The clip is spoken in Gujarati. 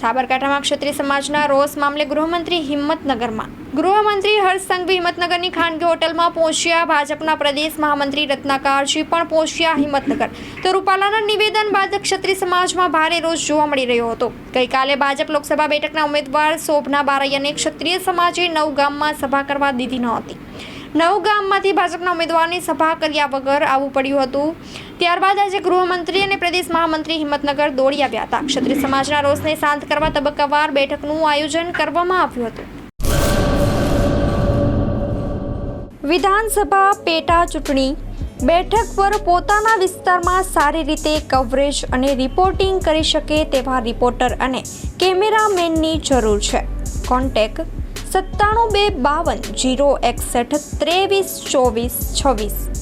સાબરકાંઠામાં ક્ષત્રિય સમાજના રોષ મામલે ગૃહમંત્રી હિંમતનગરમાં ગૃહમંત્રી હર્ષ સંઘવી હિંમતનગરની ખાનગી હોટલમાં પહોંચ્યા. ભાજપના પ્રદેશ મહામંત્રી રત્નાકરજી પણ પહોંચ્યા હિંમતનગર. તો રૂપાલાના નિવેદન બાદ ક્ષત્રિય સમાજમાં ભારે રોષ જોવા મળી રહ્યો હતો. ગઈકાલે ભાજપ લોકસભા બેઠકના ઉમેદવાર શોભના બારૈયાને ક્ષત્રિય સમાજે નવગામમાં સભા કરવા દીધી નહોતી. નવગામમાંથી ભાજપના ઉમેદવારની સભા કર્યા વગર આવવું પડ્યું હતું. ત્યારબાદ આજે ગૃહમંત્રી અને પ્રદેશ મહામંત્રી હિંમતનગર દોડી આવ્યા હતા. ક્ષત્રિય સમાજના રોષને શાંત કરવા તબક્કાવાર બેઠકનું આયોજન કરવામાં આવ્યું હતું. વિધાનસભા પેટા ચૂંટણી બેઠક પર પોતાના વિસ્તારમાં સારી રીતે કવરેજ અને રિપોર્ટિંગ કરી શકે તેવા રિપોર્ટર અને કેમેરામેનની જરૂર છે. કોન્ટેક્ટ 97 252 061 23 24 26.